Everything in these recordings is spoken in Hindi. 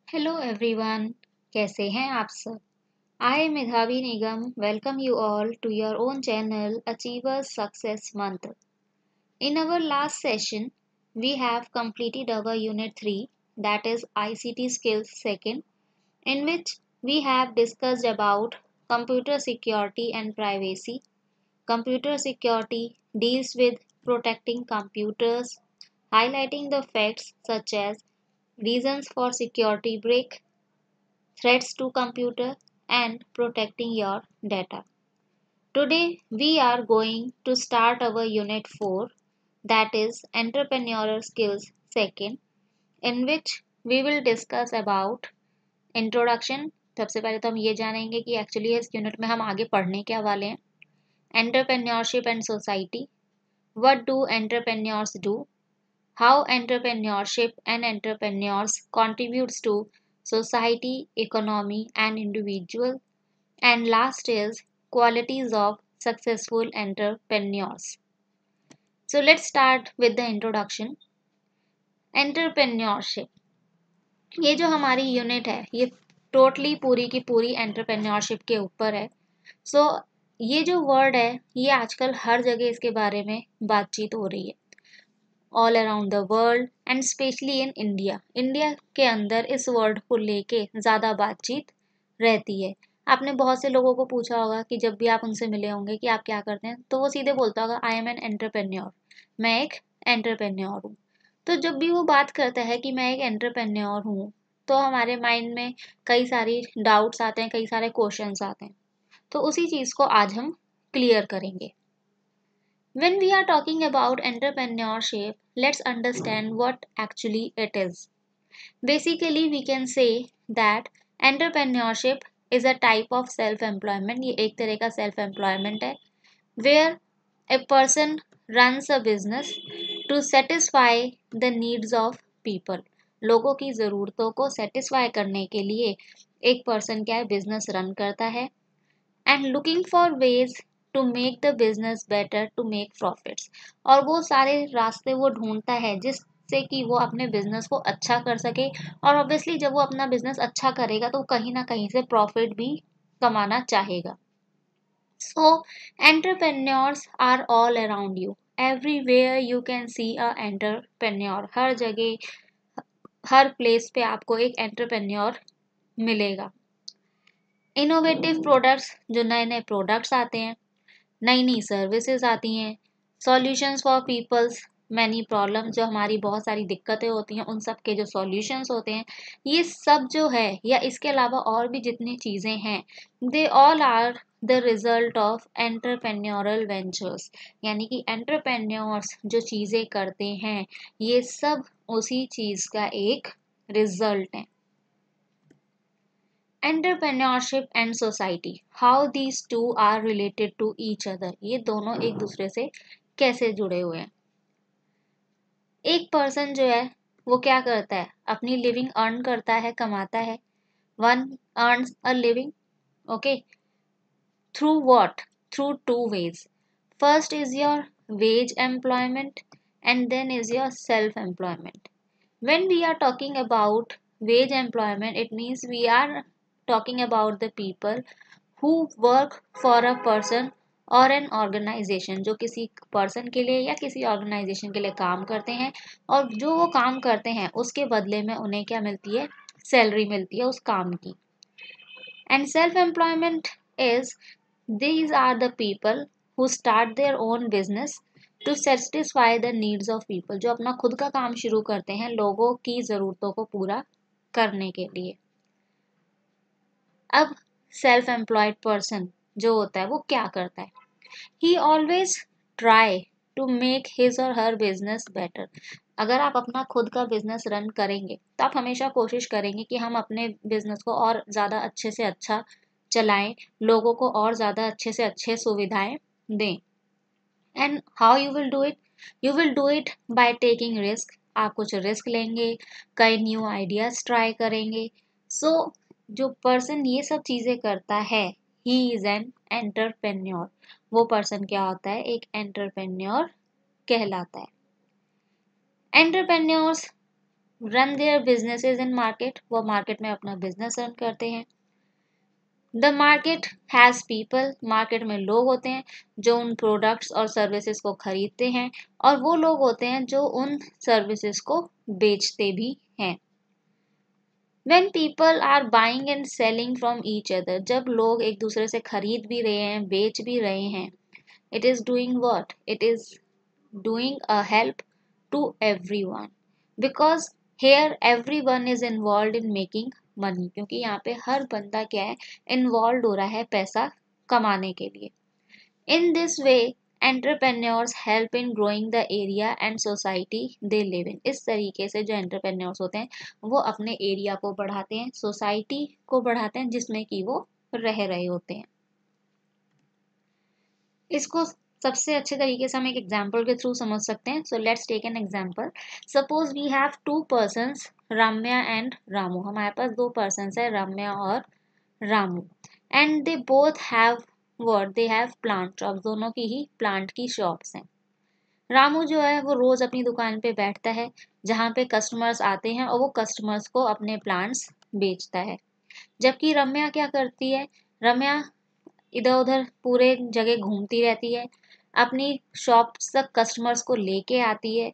हेलो एवरीवन, कैसे हैं आप सब। I am Medhavi Nigam, welcome you all to your own channel achievers success Mantra. In our last session, we have completed our Unit 3, that is ICT Skills Second, in which we have discussed about computer security and privacy. Computer security deals with protecting computers, highlighting the facts such as reasons for security break, threats to computer, and protecting your data. Today we are going to start our unit 4, that is entrepreneurial skills second, in which we will discuss about introduction. सबसे पहले तो हम ये जानेंगे कि एक्चुअली इस यूनिट में हम आगे पढ़ने क्या वाले हैं। Entrepreneurship and society, what do entrepreneurs do, how entrepreneurship and entrepreneurs contributes to society, economy and individual, and last is qualities of successful entrepreneurs. So let's start with the introduction. Entrepreneurship, ये जो हमारी यूनिट है ये टोटली पूरी की पूरी एंटरप्रेन्योरशिप के ऊपर है। सो ये जो वर्ड है ये आजकल हर जगह इसके बारे में बातचीत हो रही है, all around the world and specially in India. India के अंदर इस वर्ड को लेके ज़्यादा बातचीत रहती है। आपने बहुत से लोगों को पूछा होगा कि जब भी आप उनसे मिले होंगे कि आप क्या करते हैं, तो वो सीधे बोलता होगा आई एम एन एंटरप्रेन्योर, मैं एक एंटरप्रेन्योर हूँ। तो जब भी वो बात करता है कि मैं एक एंटरप्रेन्योर हूँ, तो हमारे माइंड में कई सारी डाउट्स आते हैं, कई सारे क्वेश्चंस आते हैं। तो उसी चीज़ को आज हम क्लियर करेंगे। When we are talking about entrepreneurship, let's understand what actually it is. Basically, we can say that entrepreneurship is a type of self-employment. ये एक तरह का self-employment है, where a person runs a business to satisfy the needs of people. लोगों की ज़रूरतों को satisfy करने के लिए एक person क्या है, business run करता है and looking for ways to make the business better, to make profits. और वो सारे रास्ते वो ढूंढता है जिससे कि वो अपने बिजनेस को अच्छा कर सके। और ऑब्वियसली जब वो अपना बिजनेस अच्छा करेगा तो कहीं ना कहीं से प्रॉफिट भी कमाना चाहेगा। So entrepreneurs are all around you, everywhere you can see a entrepreneur. हर जगह हर प्लेस पे आपको एक एंटरप्रेन्योर मिलेगा। इनोवेटिव प्रोडक्ट्स, जो नए नए प्रोडक्ट्स आते हैं, नई नई सर्विसेज आती हैं, solutions for peoples many problem, जो हमारी बहुत सारी दिक्कतें होती हैं उन सब के जो सॉल्यूशंस होते हैं, ये सब जो है या इसके अलावा और भी जितनी चीज़ें हैं, they all are the result of entrepreneurial ventures. यानी कि एंटरप्रेन्योर्स जो चीज़ें करते हैं ये सब उसी चीज़ का एक रिजल्ट है। Entrepreneurship and society, how these two are related to each other, ये दोनों एक दूसरे से कैसे जुड़े हुए हैं। एक पर्सन जो है वो क्या करता है, अपनी लिविंग अर्न करता है, कमाता है। One earns a living, okay, through what, through two ways. First is your wage employment and then is your self employment. When we are talking about wage employment, it means we are talking about the people who work for a person or an organization, जो किसी person के लिए या किसी organization के लिए काम करते हैं और जो वो काम करते हैं उसके बदले में उन्हें क्या मिलती है, सैलरी मिलती है उस काम की। And self-employment is, these are the people who start their own business to satisfy the needs of people, जो अपना खुद का काम शुरू करते हैं लोगों की ज़रूरतों को पूरा करने के लिए। अब सेल्फ एम्प्लॉयड पर्सन जो होता है वो क्या करता है, he always try to make his और हर बिजनेस बेटर। अगर आप अपना खुद का बिजनेस रन करेंगे तो आप हमेशा कोशिश करेंगे कि हम अपने बिजनेस को और ज़्यादा अच्छे से अच्छा चलाएं, लोगों को और ज़्यादा अच्छे से अच्छे सुविधाएं दें। And how you will do it, you will do it by taking risk. आप कुछ रिस्क लेंगे, कई न्यू आइडियाज ट्राई करेंगे। सो जो पर्सन ये सब चीज़ें करता है, ही इज एन एंटरप्रेन्योर। वो पर्सन क्या होता है, एक एंटरप्रेन्योर कहलाता है। Entrepreneurs run their businesses in market, वो मार्केट में अपना बिजनेस रन करते हैं। The market has people, market में लोग होते हैं जो उन प्रोडक्ट्स और सर्विसेज को खरीदते हैं, और वो लोग होते हैं जो उन सर्विसेज को बेचते भी हैं। When people are buying and selling from each other, जब लोग एक दूसरे से खरीद भी रहे हैं, बेच भी रहे हैं, it is doing what? It is doing a help to everyone, because here everyone is involved in making money, क्योंकि यहाँ पे हर बंदा क्या है, इन्वॉल्व हो रहा है पैसा कमाने के लिए। In this way, entrepreneurs help in growing the area and society they live in. इस तरीके से जो entrepreneurs होते हैं वो अपने एरिया को बढ़ाते हैं, सोसाइटी को बढ़ाते हैं जिसमें कि वो रह रहे होते हैं। इसको सबसे अच्छे तरीके से हम एक एग्जाम्पल के थ्रू समझ सकते हैं। So let's take an example. Suppose we have two persons, Ramya and Ramu. हमारे पास दो पर्सन्स है, रम्या और Ramu, and they both have what, they have plant shop. दोनों की ही प्लांट की शॉप्स हैं। रामू जो है वो रोज अपनी दुकान पे बैठता है जहाँ पे कस्टमर्स आते हैं और वो कस्टमर्स को अपने प्लांट्स बेचता है। जबकि रम्या क्या करती है, रम्या इधर उधर पूरे जगह घूमती रहती है, अपनी शॉप्स तक कस्टमर्स को लेके आती है,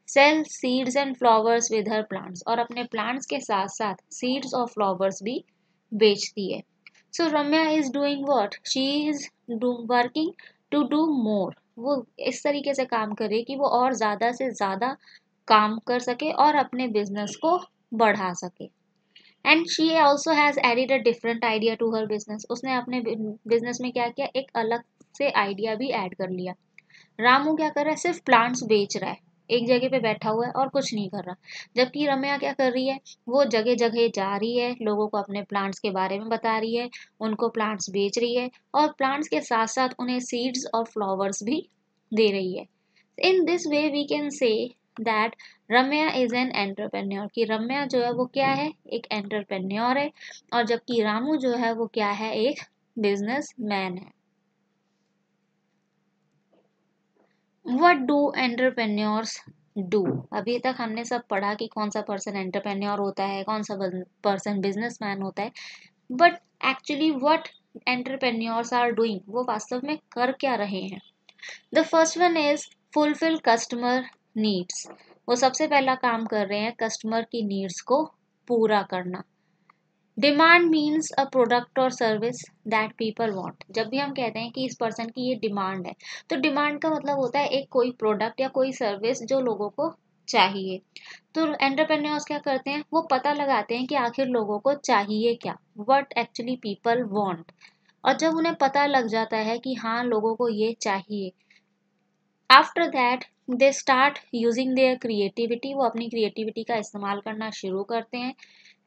sell seeds and flowers with her plants, और अपने प्लांट्स के साथ साथ सीड्स और फ्लावर्स भी बेचती है। So Ramya is doing what, she is working to do more. वो इस तरीके से काम करे कि वो और ज़्यादा से ज़्यादा काम कर सके और अपने बिजनेस को बढ़ा सके। And she also has added a different idea to her business. उसने अपने बिजनेस में क्या किया, एक अलग से आइडिया भी ऐड कर लिया। रामू क्या कर रहा है, सिर्फ प्लांट्स बेच रहा है, एक जगह पे बैठा हुआ है और कुछ नहीं कर रहा। जबकि रम्या क्या कर रही है, वो जगह जगह जा रही है, लोगों को अपने प्लांट्स के बारे में बता रही है, उनको प्लांट्स बेच रही है, और प्लांट्स के साथ साथ उन्हें सीड्स और फ्लावर्स भी दे रही है। In this way we can say that Ramya is an entrepreneur, कि रम्या जो है वो क्या है, एक एंटरप्रेन्योर है, और जबकि रामू जो है वो क्या है, एक बिजनेस मैन है। What do entrepreneurs do? अभी तक हमने सब पढ़ा कि कौन सा पर्सन एंटरप्रेन्योर होता है, कौन सा पर्सन बिजनेसमैन होता है, but actually what entrepreneurs are doing, वो वास्तव में कर क्या रहे हैं। The first one is fulfil customer needs. वो सबसे पहला काम कर रहे हैं कस्टमर की नीड्स को पूरा करना। डिमांड मीन्स अ प्रोडक्ट और सर्विस दैट पीपल वांट। जब भी हम कहते हैं कि इस पर्सन की ये डिमांड है, तो डिमांड का मतलब होता है एक कोई प्रोडक्ट या कोई सर्विस जो लोगों को चाहिए। तो एंटरप्रेन्योर्स क्या करते हैं, वो पता लगाते हैं कि आखिर लोगों को चाहिए क्या, व्हाट एक्चुअली पीपल वांट। और जब उन्हें पता लग जाता है कि हाँ लोगों को ये चाहिए, after that they start using their creativity. वो अपनी क्रिएटिविटी का इस्तेमाल करना शुरू करते हैं,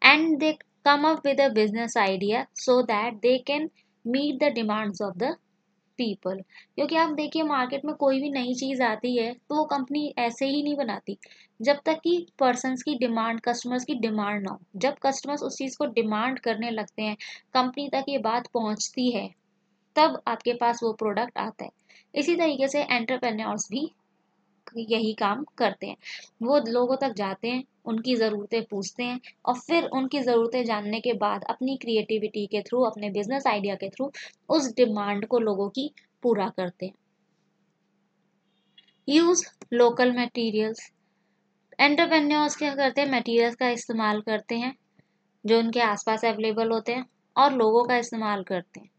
and they come up with a business idea so that they can meet the demands of the people। क्योंकि आप देखिए मार्केट में कोई भी नई चीज़ आती है तो वो कंपनी ऐसे ही नहीं बनाती जब तक कि पर्सन्स की डिमांड, कस्टमर्स की डिमांड ना हो। जब कस्टमर्स उस चीज़ को डिमांड करने लगते हैं, कंपनी तक ये बात पहुंचती है, तब आपके पास वो प्रोडक्ट आता है। इसी तरीके से एंटरप्रेन्योर्स भी यही काम करते हैं। वो लोगों तक जाते हैं, उनकी ज़रूरतें पूछते हैं, और फिर उनकी ज़रूरतें जानने के बाद अपनी क्रिएटिविटी के थ्रू, अपने बिजनेस आइडिया के थ्रू उस डिमांड को लोगों की पूरा करते हैं। Use local materials. एंटरप्रेन्योर्स क्या करते हैं, मटेरियल्स का इस्तेमाल करते हैं जो उनके आसपास अवेलेबल होते हैं, और लोगों का इस्तेमाल करते हैं।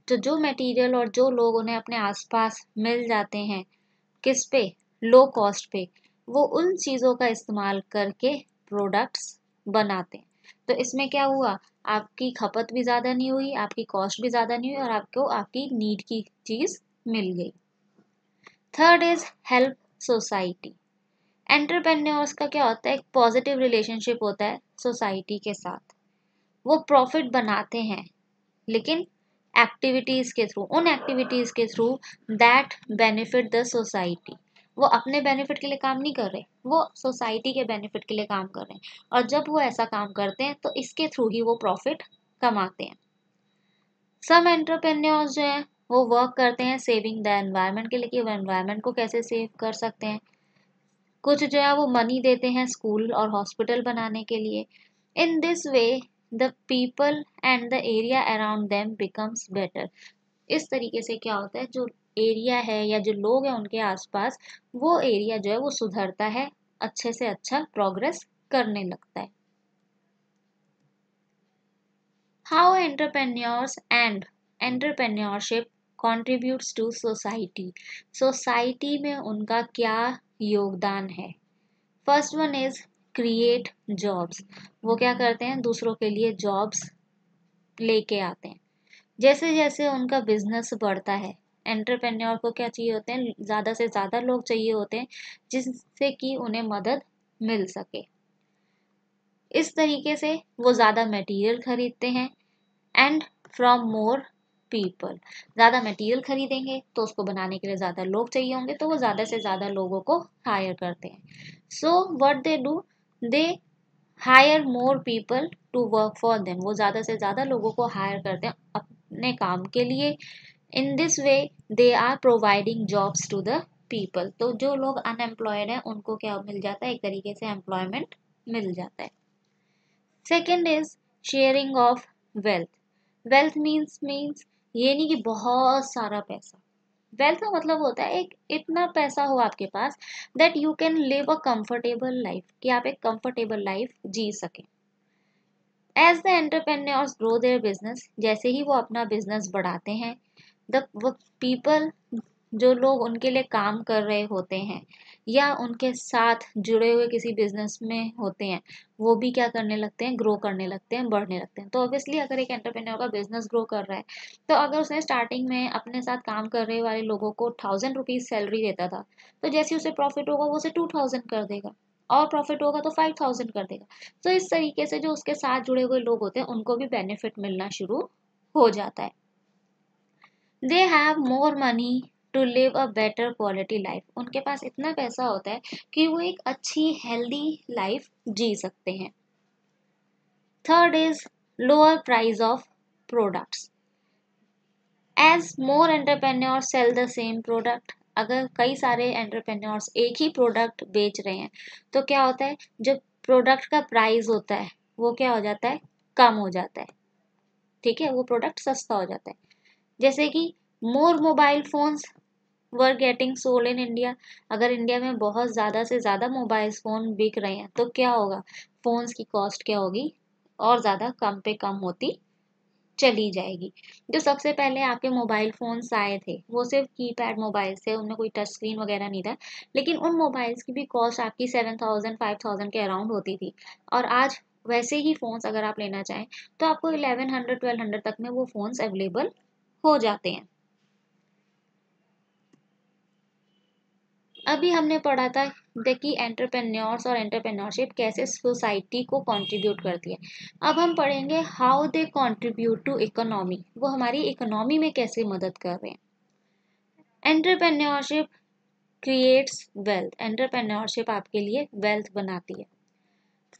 तो जो मटेरियल और जो लोग उन्हें अपने आसपास मिल जाते हैं, किस पे, लो कॉस्ट पे, वो उन चीज़ों का इस्तेमाल करके प्रोडक्ट्स बनाते हैं। तो इसमें क्या हुआ, आपकी खपत भी ज़्यादा नहीं हुई, आपकी कॉस्ट भी ज़्यादा नहीं हुई, और आपको आपकी नीड की चीज़ मिल गई। Third is help society. Entrepreneurs का क्या होता है, एक पॉजिटिव रिलेशनशिप होता है सोसाइटी के साथ। वो प्रॉफिट बनाते हैं, लेकिन एक्टिविटीज के थ्रू, उन एक्टिविटीज के through that benefit the society. वो अपने बेनिफिट के लिए काम नहीं कर रहे, वो सोसाइटी के बेनिफिट के लिए काम कर रहे हैं, और जब वो ऐसा काम करते हैं तो इसके थ्रू ही वो प्रॉफिट कमाते हैं। सम एंटरप्रेन्योर्स जो है वो वर्क करते हैं सेविंग द एनवायरनमेंट के लिए, कि वो एनवायरनमेंट को कैसे सेव कर सकते हैं। कुछ जो है वो मनी देते हैं स्कूल और हॉस्पिटल बनाने के लिए। In this way the people and the area around them becomes better. इस तरीके से क्या होता है, जो एरिया है या जो लोग हैं उनके आसपास, वो एरिया जो है वो सुधरता है, अच्छे से अच्छा प्रोग्रेस करने लगता है। How entrepreneurs and entrepreneurship contributes to society. Society में उनका क्या योगदान है। First one is create jobs. वो क्या करते हैं, दूसरों के लिए जॉब्स लेके आते हैं। जैसे जैसे उनका बिजनेस बढ़ता है, एंटरप्रेन्योर को क्या चाहिए होते हैं, ज़्यादा से ज़्यादा लोग चाहिए होते हैं जिससे कि उन्हें मदद मिल सके। इस तरीके से वो ज़्यादा मटेरियल खरीदते हैं एंड फ्रॉम मोर पीपल। ज़्यादा मटेरियल खरीदेंगे तो उसको बनाने के लिए ज़्यादा लोग चाहिए होंगे, तो वो ज़्यादा से ज़्यादा लोगों को हायर करते हैं। So what they do, they hire more people to work for them. वो ज़्यादा से ज़्यादा लोगों को हायर करते हैं अपने काम के लिए। In this way they are providing jobs to the people. तो जो लोग अनएम्प्लॉयड हैं उनको क्या मिल जाता है, एक तरीके से एम्प्लॉयमेंट मिल जाता है। Second is sharing of wealth. Wealth means ये नहीं कि बहुत सारा पैसा। वेल्थ का मतलब होता है एक इतना पैसा हो आपके पास that you can live a comfortable life, कि आप एक कंफर्टेबल लाइफ जी सकें। As the entrepreneurs grow their business, जैसे ही वो अपना बिजनेस बढ़ाते हैं, द पीपल, जो लोग उनके लिए काम कर रहे होते हैं या उनके साथ जुड़े हुए किसी बिजनेस में होते हैं, वो भी क्या करने लगते हैं, ग्रो करने लगते हैं, बढ़ने लगते हैं। तो ऑब्वियसली अगर एक एंटरप्रेन्योर का बिजनेस ग्रो कर रहा है, तो अगर उसने स्टार्टिंग में अपने साथ काम कर रहे वाले लोगों को 1000 रुपीज सैलरी देता था, तो जैसे उसे प्रॉफिट होगा वो उसे 2000 कर देगा, और प्रॉफिट होगा तो 5000 कर देगा। तो इस तरीके से जो उसके साथ जुड़े हुए लोग होते हैं उनको भी बेनिफिट मिलना शुरू हो जाता है। They have more money to live a better quality life. उनके पास इतना पैसा होता है कि वो एक अच्छी हेल्दी लाइफ जी सकते हैं। Third is lower price of products. As more entrepreneurs sell the same product. अगर कई सारे एंटरप्रेन्योर्स एक ही प्रोडक्ट बेच रहे हैं, तो क्या होता है, जो प्रोडक्ट का प्राइस होता है वो क्या हो जाता है, कम हो जाता है। ठीक है, वो प्रोडक्ट सस्ता हो जाता है। जैसे कि more mobile phones were getting sold in India. अगर इंडिया में बहुत ज़्यादा से ज़्यादा मोबाइल फ़ोन बिक रहे हैं, तो क्या होगा, फ़ोन्स की कॉस्ट क्या होगी, और ज़्यादा कम पे कम होती चली जाएगी। जो सबसे पहले आपके मोबाइल फ़ोन्स आए थे वो सिर्फ कीपैड मोबाइल्स थे, उनमें कोई टच स्क्रीन वगैरह नहीं था, लेकिन उन मोबाइल्स की भी कॉस्ट आपकी 7000 5000 के अराउंड होती थी। और आज वैसे ही फ़ोन्स अगर आप लेना चाहें तो आपको 1100 1200 तक में वो फ़ोन्स अवेलेबल हो जाते हैं। अभी हमने पढ़ा था कि एंटरप्रेन्योर्स और एंटरप्रेन्योरशिप कैसे सोसाइटी को कंट्रीब्यूट करती है। अब हम पढ़ेंगे how they contribute to economy. वो हमारी इकोनॉमी में कैसे मदद कर रहे हैं। Entrepreneurship creates wealth. एंटरप्रेन्योरशिप आपके लिए वेल्थ बनाती है।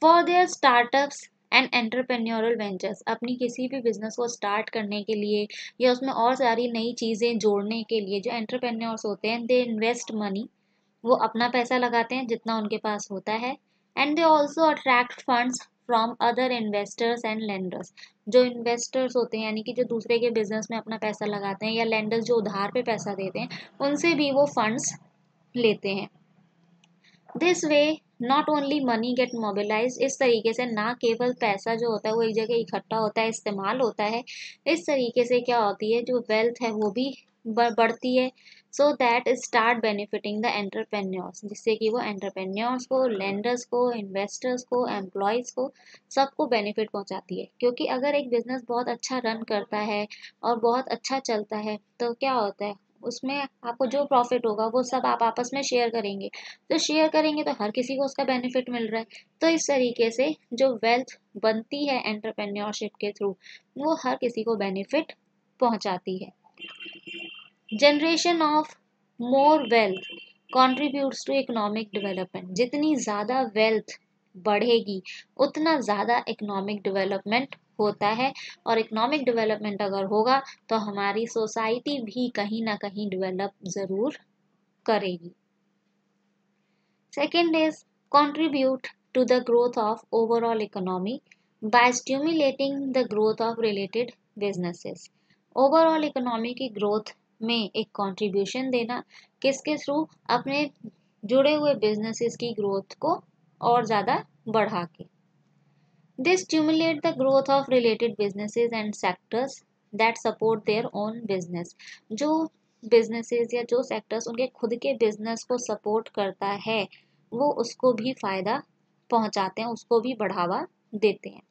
For their startups and entrepreneurial ventures. अपनी किसी भी बिजनेस को स्टार्ट करने के लिए या उसमें और सारी नई चीज़ें जोड़ने के लिए जो एंटरप्रेन्योर्स होते हैं, दे इन्वेस्ट मनी। वो अपना पैसा लगाते हैं जितना उनके पास होता है। And they also attract funds from other investors and lenders. जो इन्वेस्टर्स होते हैं, यानी कि जो दूसरे के बिजनेस में अपना पैसा लगाते हैं, या लेंडर्स जो उधार पे पैसा देते हैं, उनसे भी वो फंड्स लेते हैं। This way not only money get mobilize. इस तरीके से ना केवल पैसा जो होता है वो एक जगह इकट्ठा होता है, इस्तेमाल होता है, इस तरीके से क्या होती है, जो वेल्थ है वो भी बढ़ती है। So that start benefiting the entrepreneurs, जिससे कि वो एंटरप्रेन्योर्स को, लेंडर्स को, इन्वेस्टर्स को, एम्प्लॉयज़ को, सबको बेनिफिट पहुंचाती है। क्योंकि अगर एक बिजनेस बहुत अच्छा रन करता है और बहुत अच्छा चलता है, तो क्या होता है, उसमें आपको जो प्रॉफिट होगा वो सब आप आपस में शेयर करेंगे। तो शेयर करेंगे तो हर किसी को उसका बेनिफिट मिल रहा है। तो इस तरीके से जो वेल्थ बनती है एंटरप्रेन्योरशिप के थ्रू, वो हर किसी को बेनिफिट पहुंचाती है। Generation of more wealth contributes to economic development. जितनी ज़्यादा वेल्थ बढ़ेगी उतना ज़्यादा इकोनॉमिक डेवलपमेंट होता है, और इकोनॉमिक डेवलपमेंट अगर होगा तो हमारी सोसाइटी भी कहीं ना कहीं डेवलप ज़रूर करेगी। Second is contribute to the growth of overall economy by stimulating the growth of related businesses. Overall economy की ग्रोथ में एक कंट्रीब्यूशन देना, किसके थ्रू? अपने जुड़े हुए बिजनेसेस की ग्रोथ को और ज़्यादा बढ़ा के. They stimulate the growth of related businesses and sectors that support their own business. जो businesses या जो sectors उनके खुद के business को support करता है वो उसको भी फायदा पहुंचाते हैं, उसको भी बढ़ावा देते हैं.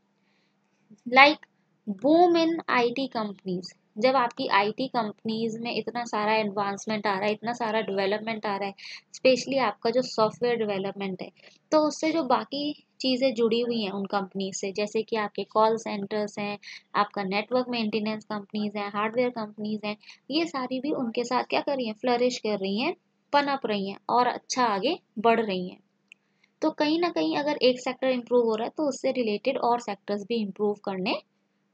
Like boom in IT companies. जब आपकी IT कंपनीज में इतना सारा एडवांसमेंट आ रहा है, इतना सारा डेवलपमेंट आ रहा है, स्पेशली आपका जो सॉफ्टवेयर डेवलपमेंट है, तो उससे जो बाकी चीज़ें जुड़ी हुई हैं उन कंपनीज से, जैसे कि आपके कॉल सेंटर्स हैं, आपका नेटवर्क मेंटेनेंस कंपनीज हैं, हार्डवेयर कंपनीज हैं, ये सारी भी उनके साथ क्या कर रही हैं? फ्लरिश कर रही हैं, पनप रही हैं और अच्छा आगे बढ़ रही हैं. तो कहीं ना कहीं अगर एक सेक्टर इंप्रूव हो रहा है तो उससे रिलेटेड और सेक्टर्स भी इंप्रूव करने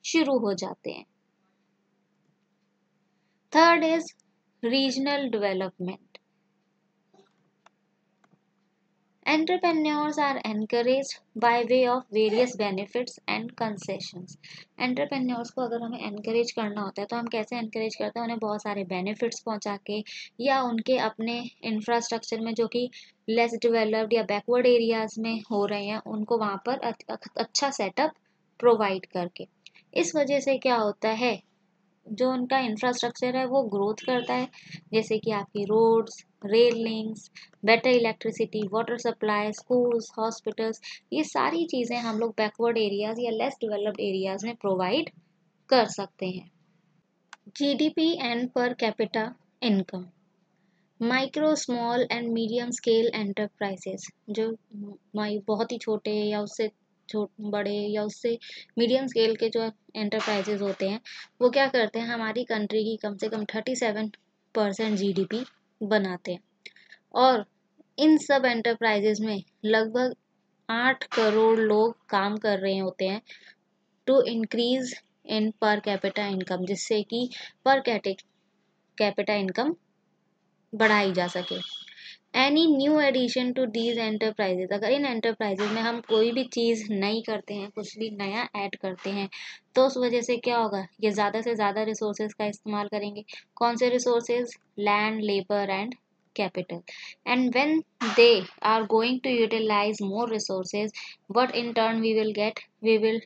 शुरू हो जाते हैं. Third is regional development. Entrepreneurs are encouraged by way of various benefits and concessions. Entrepreneurs को अगर हमें encourage करना होता है तो हम कैसे encourage करते हैं? उन्हें बहुत सारे benefits पहुंचा के, या उनके अपने infrastructure में जो कि less developed या backward areas में हो रहे हैं उनको वहाँ पर अच्छा setup provide करके. इस वजह से क्या होता है, जो उनका इंफ्रास्ट्रक्चर है वो ग्रोथ करता है, जैसे कि आपकी roads, rail links, better electricity, water supply, schools, hospitals, ये सारी चीज़ें हम लोग बैकवर्ड एरियाज या लेस डेवलप्ड एरियाज में प्रोवाइड कर सकते हैं. GDP and per capita income. Micro, small and medium scale enterprises, जो बहुत ही छोटे या उससे बड़े या उससे मीडियम स्केल के जो एंटरप्राइजेज होते हैं वो क्या करते हैं? हमारी कंट्री की कम से कम 37% जीडीपी बनाते हैं. और इन सब एंटरप्राइजेज में लगभग 8 करोड़ लोग काम कर रहे होते हैं टू इंक्रीज इन पर कैपिटा इनकम, जिससे कि पर कैपिटा इनकम बढ़ाई जा सके. Any new addition to these enterprises, अगर इन एंटरप्राइजेज में हम कोई भी चीज़ नई करते हैं, कुछ भी नया ऐड करते हैं, तो उस वजह से क्या होगा? ये ज़्यादा से ज़्यादा रिसोर्सेज का इस्तेमाल करेंगे. कौन से resources? Land, labour and capital. And when they are going to utilize more resources, what in turn we will get? We will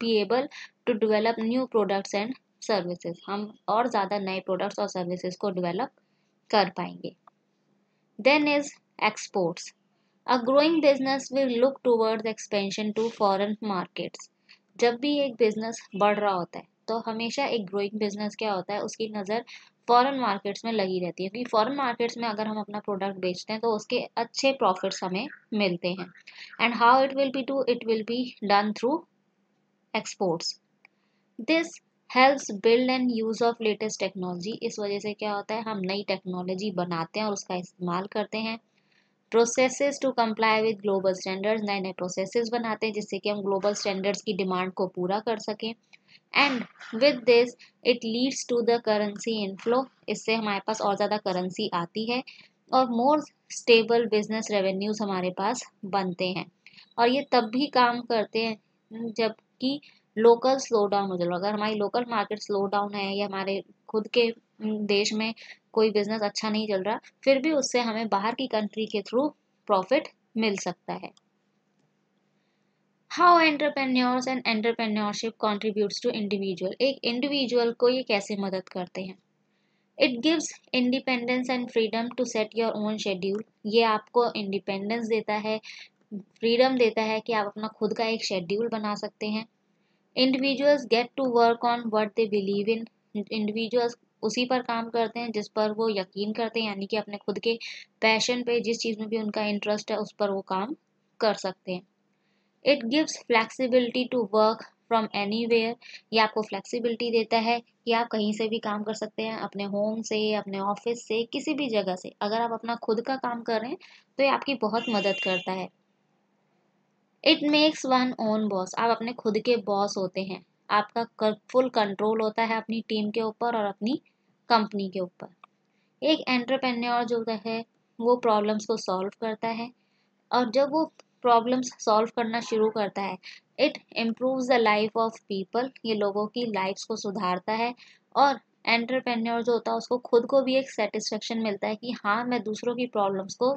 be able to develop new products and services. हम और ज़्यादा नए प्रोडक्ट्स और सर्विसेज को डेवलप कर पाएंगे. Then is exports. A growing business will look towards expansion to foreign markets. जब भी एक बिजनेस बढ़ रहा होता है तो हमेशा एक ग्रोइंग बिजनेस क्या होता है, उसकी नज़र फॉरेन मार्केट्स में लगी रहती है, क्योंकि फॉरेन मार्केट्स में अगर हम अपना प्रोडक्ट बेचते हैं तो उसके अच्छे प्रॉफिट्स हमें मिलते हैं. And how it will be do? It will be done through exports. This helps build and use of latest technology. इस वजह से क्या होता है, हम नई टेक्नोलॉजी बनाते हैं और उसका इस्तेमाल करते हैं. Processes to comply with global standards, नए नए प्रोसेसेस बनाते हैं जिससे कि हम ग्लोबल स्टैंडर्ड्स की डिमांड को पूरा कर सकें. And with this it leads to the currency inflow. इससे हमारे पास और ज़्यादा करेंसी आती है और मोर स्टेबल बिजनेस रेवेन्यूज हमारे पास बनते हैं. और ये तब भी काम करते हैं जबकि लोकल स्लो डाउन हो जाए. अगर हमारी लोकल मार्केट स्लो डाउन है या हमारे खुद के देश में कोई बिजनेस अच्छा नहीं चल रहा, फिर भी उससे हमें बाहर की कंट्री के थ्रू प्रॉफिट मिल सकता है. How entrepreneurs and entrepreneurship contributes to individual. एक इंडिविजुअल को ये कैसे मदद करते हैं? It gives independence and freedom to set your own schedule. ये आपको इंडिपेंडेंस देता है, फ्रीडम देता है कि आप अपना खुद का एक शेड्यूल बना सकते हैं. Individuals get to work on what they believe in. Individuals उसी पर काम करते हैं जिस पर वो यकीन करते हैं, यानी कि अपने खुद के पैशन पे, जिस चीज़ में भी उनका इंटरेस्ट है उस पर वो काम कर सकते हैं. It gives flexibility to work from anywhere. ये आपको फ्लेक्सिबिलिटी देता है कि आप कहीं से भी काम कर सकते हैं, अपने होम से, अपने ऑफिस से, किसी भी जगह से. अगर आप अपना खुद का काम कर रहे हैं तो ये आपकी बहुत मदद करता है. It makes one own boss. आप अपने खुद के बॉस होते हैं, आपका फुल कंट्रोल होता है अपनी टीम के ऊपर और अपनी कंपनी के ऊपर. एक एंटरप्रेन्योर जो है वो प्रॉब्लम्स को सॉल्व करता है, और जब वो प्रॉब्लम्स सॉल्व करना शुरू करता है, it improves the life of people, ये लोगों की लाइफ्स को सुधारता है। और एंटरप्रेन्योर जो होता है उसको खुद को भी एक सेटिस्फेक्शन मिलता है कि हाँ मैं दूसरों की प्रॉब्लम्स को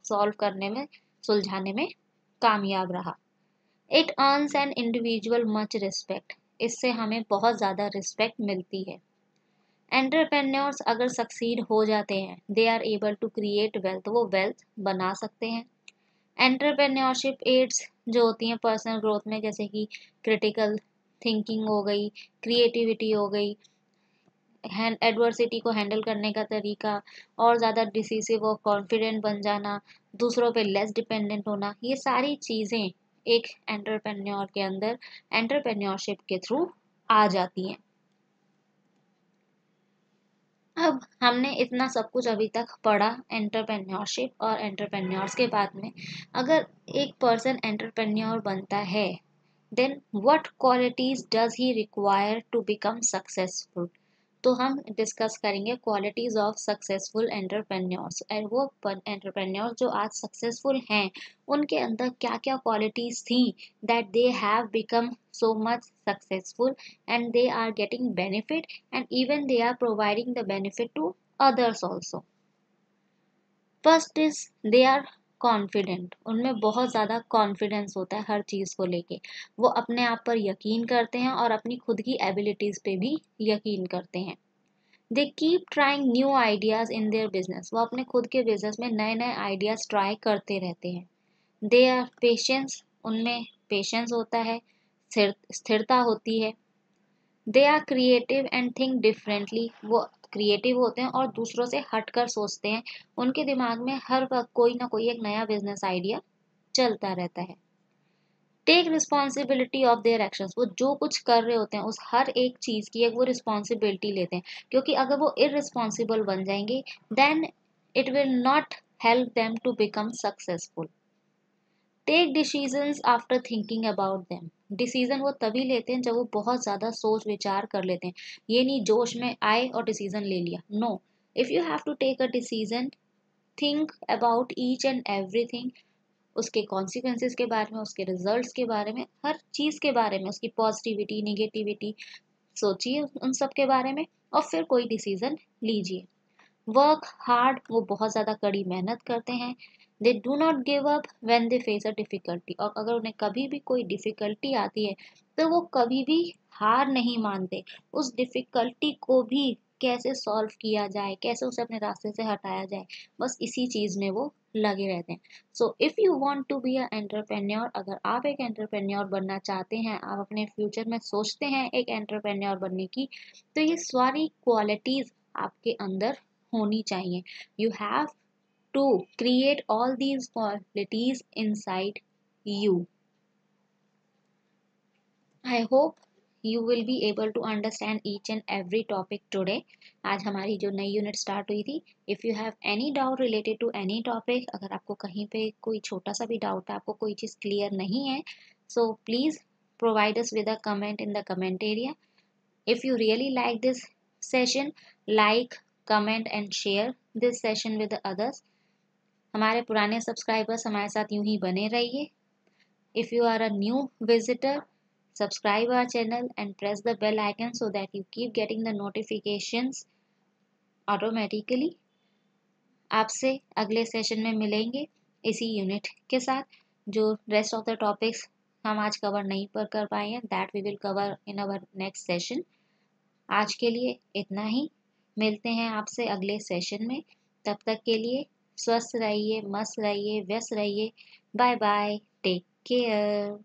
सॉल्व करने में, सुलझाने में कामयाब रहा। It earns an individual much respect, इससे हमें बहुत ज़्यादा रिस्पेक्ट मिलती है। एंटरप्रेन्योर्स अगर सक्सीड हो जाते हैं, they are able to create wealth, वो वेल्थ बना सकते हैं। एंटरप्रेन्योरशिप एड्स जो होती हैं पर्सनल ग्रोथ में, जैसे कि क्रिटिकल थिंकिंग हो गई, क्रिएटिविटी हो गई, एडवर्सिटी को हैंडल करने का तरीका, और ज़्यादा डिसिसिव और कॉन्फिडेंट बन जाना, दूसरों पे लेस डिपेंडेंट होना, ये सारी चीज़ें एक एंटरप्रेन्योर के अंदर एंटरप्रेन्योरशिप के थ्रू आ जाती हैं। अब हमने इतना सब कुछ अभी तक पढ़ा एंटरप्रेन्योरशिप और एंटरप्रेन्योर्स के बारे में। अगर एक पर्सन एंटरप्रेन्योर बनता है, then what qualities does he require to become successful, तो हम डिस्कस करेंगे क्वालिटीज ऑफ सक्सेसफुल एंटरप्रेन्योर्स। और वो एंटरप्रेन्योर्स जो आज सक्सेसफुल हैं, उनके अंदर क्या क्या क्वालिटीज थी that they have become so much successful and they are getting benefit and even they are providing the benefit to others also. First is they are confident, उनमें बहुत ज़्यादा कॉन्फिडेंस होता है हर चीज़ को लेके। वो अपने आप पर यकीन करते हैं और अपनी खुद की एबिलिटीज़ पे भी यकीन करते हैं। They keep trying new ideas in their business, वो अपने खुद के बिजनेस में नए नए आइडियाज़ ट्राई करते रहते हैं। दे आर पेशेंस, उनमें पेशेंस होता है, स्थिरता होती है। They are creative and think differently, वो क्रिएटिव होते हैं और दूसरों से हटकर सोचते हैं। उनके दिमाग में हर वक्त कोई ना कोई एक नया बिजनेस आइडिया चलता रहता है। Take responsibility of their actions, वो जो कुछ कर रहे होते हैं उस हर एक चीज़ की एक वो रिस्पॉन्सिबिलिटी लेते हैं, क्योंकि अगर वो इररिस्पॉन्सिबल बन जाएंगे then it will not help them to become successful. Take decisions after thinking about them, decision वो तभी लेते हैं जब वो बहुत ज़्यादा सोच विचार कर लेते हैं। ये नहीं जोश में आए और डिसीजन ले लिया, no. If you have to take a decision, think about each and everything, उसके कॉन्सिक्वेंसेस के बारे में, उसके रिजल्ट्स के बारे में, हर चीज़ के बारे में, उसकी पॉजिटिविटी निगेटिविटी सोचिए उन सब के बारे में, और फिर कोई डिसीजन लीजिए। वर्क हार्ड, वो बहुत ज़्यादा कड़ी मेहनत करते हैं। They do not give up when they face a difficulty, और अगर उन्हें कभी भी कोई डिफ़िकल्टी आती है तो वो कभी भी हार नहीं मानते। उस डिफ़िकल्टी को भी कैसे सॉल्व किया जाए, कैसे उसे अपने रास्ते से हटाया जाए, बस इसी चीज़ में वो लगे रहते हैं। So if you want to be a entrepreneur, अगर आप एक एंटरप्रेन्योर बनना चाहते हैं, आप अपने फ्यूचर में सोचते हैं एक एंटरप्रेन्योर बनने की, तो ये सारी क्वालिटीज़ आपके अंदर होनी चाहिए। You have to create all these qualities inside you. I hope you will be able to understand each and every topic today. आज हमारी जो नई यूनिट स्टार्ट हुई थी, if you have any doubt related to any topic, अगर आपको कहीं पे कोई छोटा सा भी डाउट है, आपको कोई चीज़ क्लियर नहीं है, so please provide us with a comment in the comment area. If you really like this session, like, comment and share this session with the others. हमारे पुराने सब्सक्राइबर्स हमारे साथ यूं ही बने रहिए। If you are a new visitor, subscribe our channel and press the bell icon so that you keep getting the notifications automatically. आपसे अगले सेशन में मिलेंगे इसी यूनिट के साथ। जो रेस्ट ऑफ द टॉपिक्स हम आज कवर नहीं कर पाए हैं, that we will cover in our next session. आज के लिए इतना ही, मिलते हैं आपसे अगले सेशन में। तब तक के लिए स्वस्थ रहिए, मस्त रहिए, व्यस्त रहिए। Bye bye, take care.